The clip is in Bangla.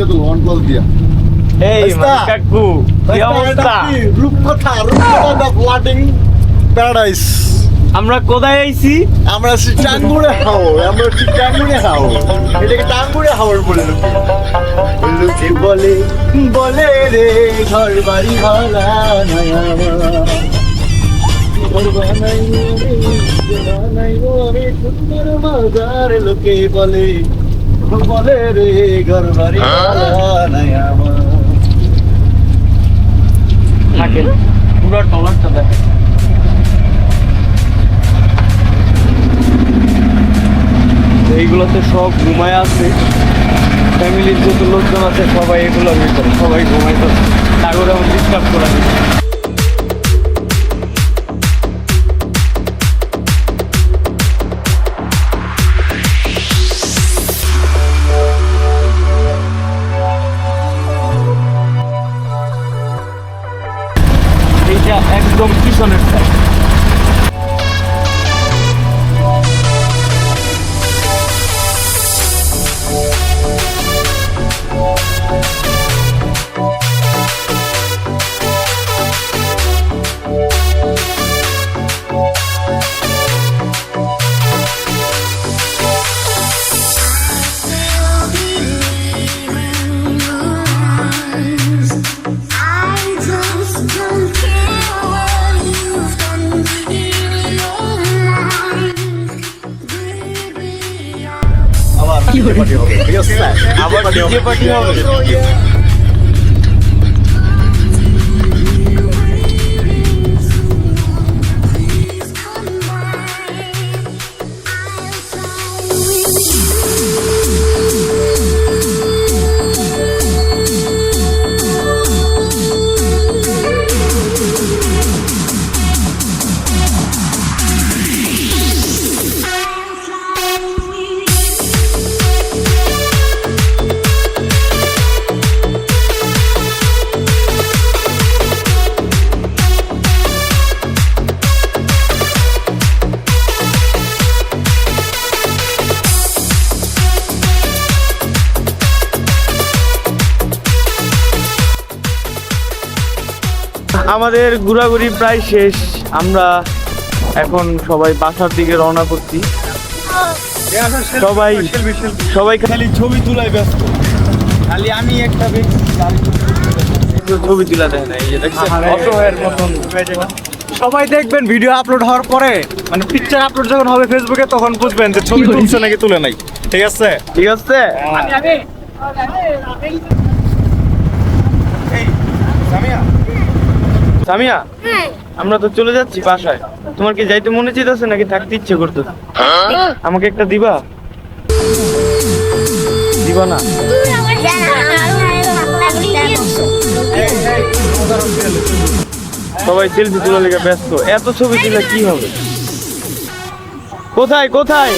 ভিডিও তো অন কল দিয়া এই কাকু কি অবস্থা? রূপকথা দা ফ্লাটিং প্যারাডাইস। আমরা কোথায় আইছি? আমরা আছি টাঙ্গুরে হাওর। আমরা আছি টাঙ্গুরে হাওর। এটাকে টাঙ্গুরে হাওর বলে লোকে বলে বলে রে ঘর বাড়ি ভাড়া নাই আমার। ঘর বানাইবো রে বানাইবো রে সুন্দর বাজার লোকে বলে বলে রে ঘর বাড়ি ভাড়া নাই আমার। থাকে পুরো টলারটা দেখে। এইগুলোতে সব ঘুমায় আছে, ফ্যামিলির যত লোকজন আছে সবাই এগুলোর ভিতরে সবাই ঘুমাইতে সাগরে ডিস্টার্ব করা হয়েছে। এইটা একদম পিছনের সাইড। আবার ডিজে পার্টি হবে। আমাদের ঘোরাঘুরি প্রায় শেষ। আমরা এখন সবাই বাসার দিকে রওনা করছি। সবাই সবাই খালি ছবি তোলায় ব্যস্ত। খালি আমি একটা ছবি তোলা দেয় না। এই যে দেখছেন অসহায়ের মতন। সবাই দেখবেন ভিডিও আপলোড হওয়ার পরে, মানে পিকচার আপলোড যখন হবে ফেসবুকে, তখন বুঝবেন যে ছবি তুলছে নাকি তুলে নাই। ঠিক আছে, ঠিক আছে। সামিয়া, আমরা তো চলে যাচ্ছি বাসায়। তোমার কি যাইতে মনে চাইতেছে নাকি থাকতে ইচ্ছে করতেছে? আমাকে একটা দিবা? দিবা না? সবাই সেলফি তোলার লেগে ব্যস্ত। এত ছবি তুলে কি হবে? কোথায় কোথায়?